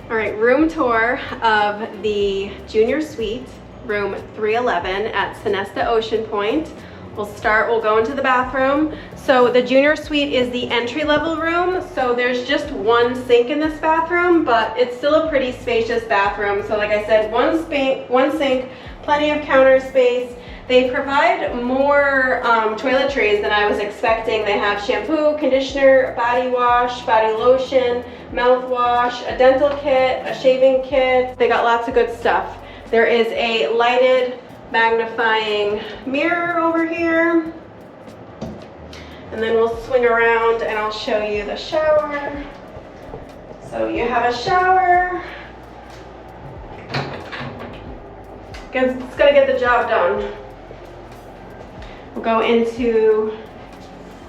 All right, room tour of the junior suite, room 311 at Sonesta Ocean Point. We'll go into the bathroom. So the junior suite is the entry-level room. So there's just one sink in this bathroom, but it's still a pretty spacious bathroom. So like I said, one sink, plenty of counter space. They provide more toiletries than I was expecting. They have shampoo, conditioner, body wash, body lotion, mouthwash, a dental kit, a shaving kit. They got lots of good stuff. There is a lighted magnifying mirror over here. And then we'll swing around and I'll show you the shower. So you have a shower. It's gonna get the job done. We'll go into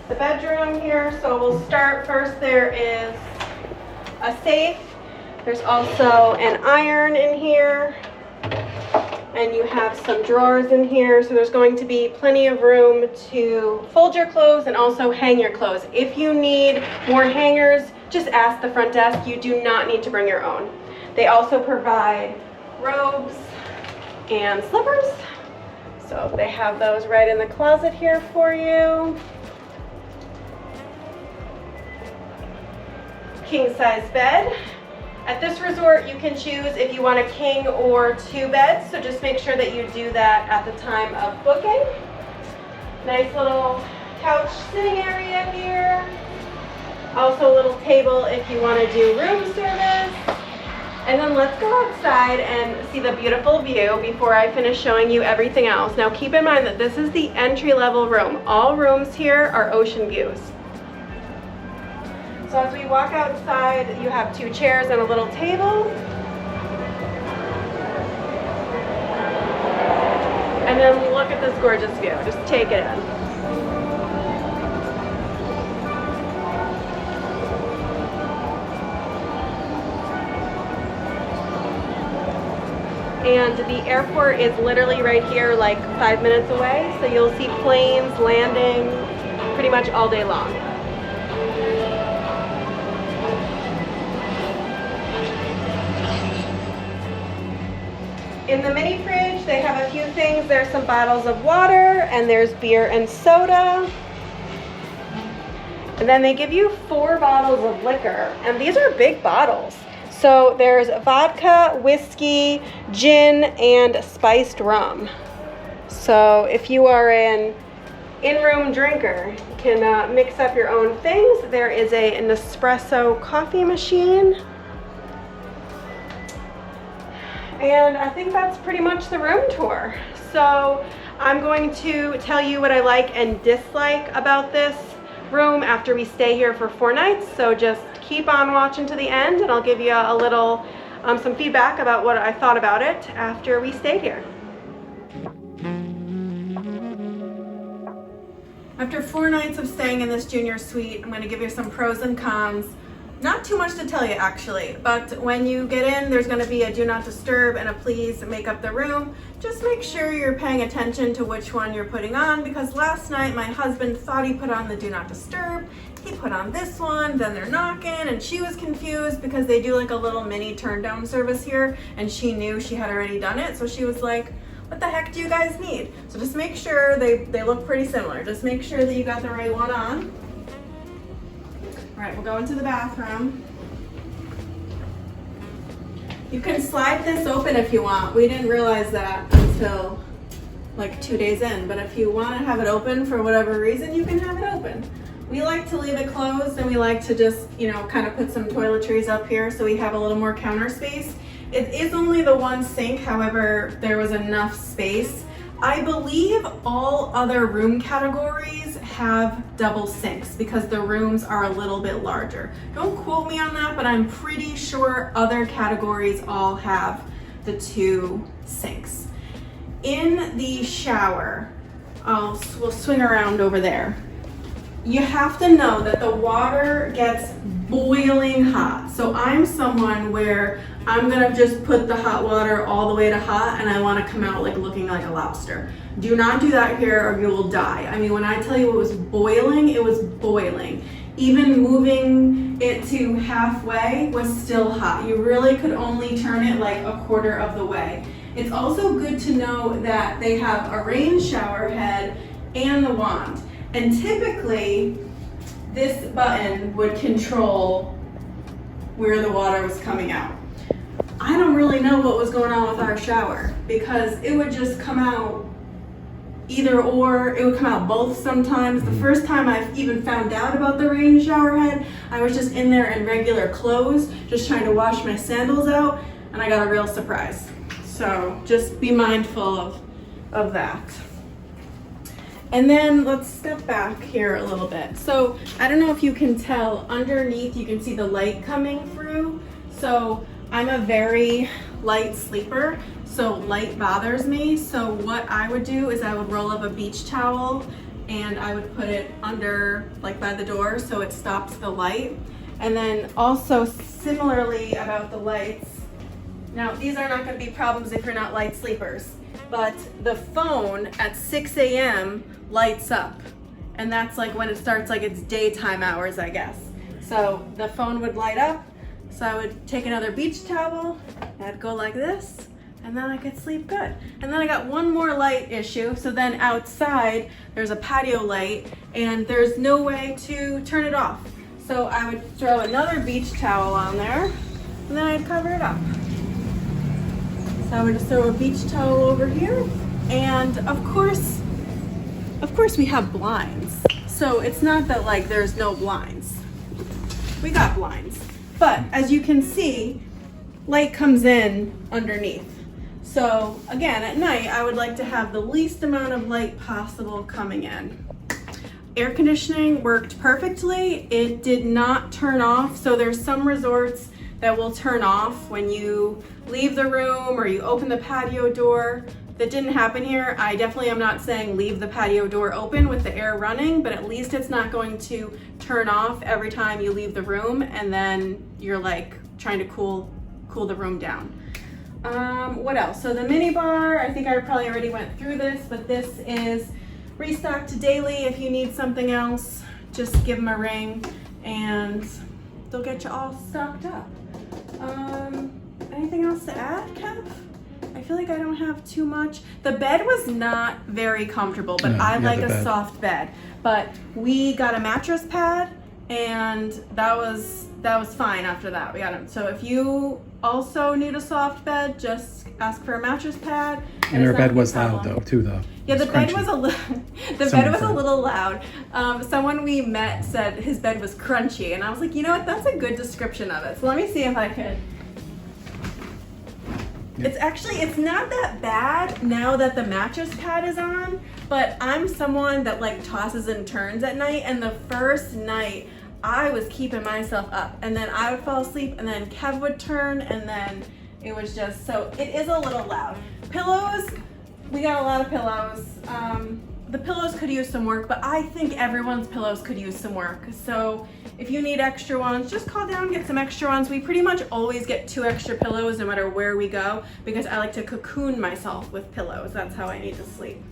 the bedroom here. So we'll start first. There is a safe. There's also an iron in here. And you have some drawers in here. So there's going to be plenty of room to fold your clothes and also hang your clothes. If you need more hangers, just ask the front desk. You do not need to bring your own. They also provide robes and slippers. So they have those right in the closet here for you. King size bed. At this resort, you can choose if you want a king or two beds. So just make sure that you do that at the time of booking. Nice little couch sitting area here. Also a little table if you want to do room service. And then let's go outside and see the beautiful view before I finish showing you everything else. Now keep in mind that this is the entry-level room. All rooms here are ocean views. So as we walk outside, you have two chairs and a little table. And then look at this gorgeous view. Just take it in. And the airport is literally right here, like 5 minutes away. So you'll see planes landing pretty much all day long. In the mini fridge, they have a few things. There's some bottles of water, and there's beer and soda. And then they give you 4 bottles of liquor, and these are big bottles. So there's vodka, whiskey, gin, and spiced rum. So if you are an in-room drinker, you can mix up your own things. There is an espresso coffee machine. And I think that's pretty much the room tour. So I'm going to tell you what I like and dislike about this room after we stay here for 4 nights. So just keep on watching to the end and I'll give you a little, some feedback about what I thought about it after we stayed here. After 4 nights of staying in this junior suite, I'm going to give you some pros and cons. Not too much to tell you actually, but when you get in, there's going to be a do not disturb and a please make up the room. Just make sure you're paying attention to which one you're putting on, because last night my husband thought he put on the do not disturb. He put on this one, then they're knocking, and she was confused because they do like a little mini turn down service here, and she knew she had already done it, so she was like, what the heck do you guys need? So just make sure they look pretty similar. Just make sure that you got the right one on. All right, we'll go into the bathroom. You can slide this open if you want. We didn't realize that until like 2 days in, but if you want to have it open for whatever reason, you can have it open. We like to leave it closed, and we like to just, kind of put some toiletries up here so we have a little more counter space. It is only the one sink, however, there was enough space. I believe all other room categories have double sinks because the rooms are a little bit larger. Don't quote me on that, but I'm pretty sure other categories all have the 2 sinks. In the shower, we'll swing around over there. You have to know that the water gets boiling hot. So I'm someone where I'm gonna just put the hot water all the way to hot and I wanna come out like looking like a lobster. Do not do that here or you will die. I mean, when I tell you it was boiling, it was boiling. even moving it to halfway was still hot. You really could only turn it like a quarter of the way. It's also good to know that they have a rain shower head and the wand. And typically, this button would control where the water was coming out. I don't really know what was going on with our shower because it would just come out either or. It would come out both sometimes. The first time I even found out about the rain shower head, I was just in there in regular clothes, just trying to wash my sandals out, and I got a real surprise. So just be mindful of that. And then let's step back here a little bit. So I don't know if you can tell, underneath you can see the light coming through. So I'm a very light sleeper, so light bothers me. So what I would do is I would roll up a beach towel and I would put it under, like by the door, so it stops the light. And then also similarly about the lights, now these are not going to be problems if you're not light sleepers, but the phone at 6 a.m. lights up, and that's like when it starts, like it's daytime hours, I guess. So the phone would light up, so I would take another beach towel, and I'd go like this, and then I could sleep good. And then I got one more light issue, so then outside there's a patio light, and there's no way to turn it off. So I would throw another beach towel on there, and then I'd cover it up. So I would just throw a beach towel over here, and of course we have blinds. So it's not that like there's no blinds. We got blinds. But as you can see, light comes in underneath. So again, at night, I would like to have the least amount of light possible coming in. Air conditioning worked perfectly. It did not turn off. So there's some resorts that will turn off when you leave the room or you open the patio door. That didn't happen here. I definitely am not saying leave the patio door open with the air running, but at least it's not going to turn off every time you leave the room and then you're like trying to cool the room down. What else? So the mini bar, I think I probably already went through this, but this is restocked daily. If you need something else, just give them a ring and they'll get you all stocked up. Anything else to add, Kev? I feel like I don't have too much. The bed was not very comfortable, but I like a soft bed. But we got a mattress pad, and that was fine after that. We got it. So if you also need a soft bed, just ask for a mattress pad. And her bed was loud though. Yeah, the bed was a little loud. Someone we met said his bed was crunchy, and I was like, you know what? That's a good description of it. So let me see if I could. It's not that bad now that the mattress pad is on, but I'm someone that like tosses and turns at night, and the first night I was keeping myself up, and then I would fall asleep, and then Kev would turn, and then it was just, so it is a little loud. Pillows, we got a lot of pillows. The pillows could use some work, but I think everyone's pillows could use some work. So if you need extra ones, just call down and get some extra ones. We pretty much always get 2 extra pillows no matter where we go because I like to cocoon myself with pillows. That's how I need to sleep.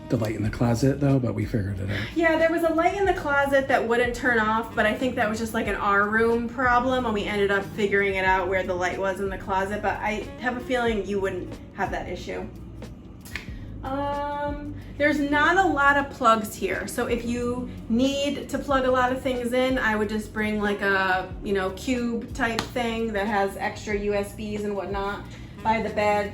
The light in the closet though, but we figured it out. Yeah, there was a light in the closet that wouldn't turn off, but I think that was just like an our room problem, and we ended up figuring it out where the light was in the closet, but I have a feeling you wouldn't have that issue. There's not a lot of plugs here, so if you need to plug a lot of things in, I would just bring like a, cube type thing that has extra USBs and whatnot by the bed.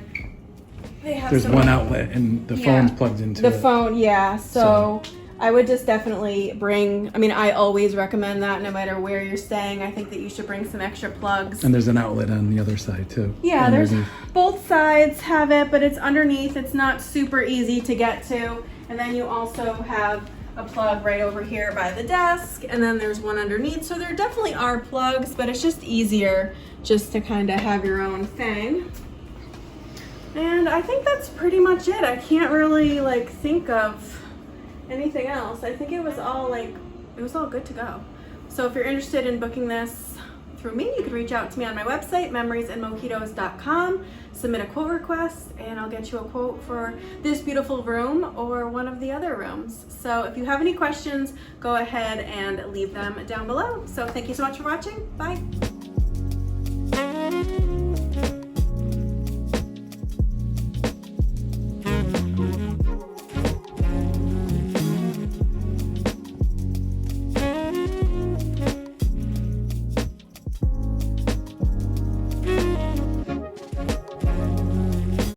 There's one outlet and the phone's plugged into the phone, yeah. So I would just definitely bring, I always recommend that no matter where you're staying. I think that you should bring some extra plugs. And there's an outlet on the other side too. Yeah, there's both sides have it, but it's underneath. It's not super easy to get to. And then you also have a plug right over here by the desk, and then there's one underneath. So there definitely are plugs, but it's just easier just to kind of have your own thing. And I think that's pretty much it. I can't really think of anything else. I think it was all good to go. So if you're interested in booking this through me, you can reach out to me on my website, memoriesandmojitos.com, submit a quote request, and I'll get you a quote for this beautiful room or one of the other rooms. So if you have any questions, go ahead and leave them down below. So thank you so much for watching. Bye.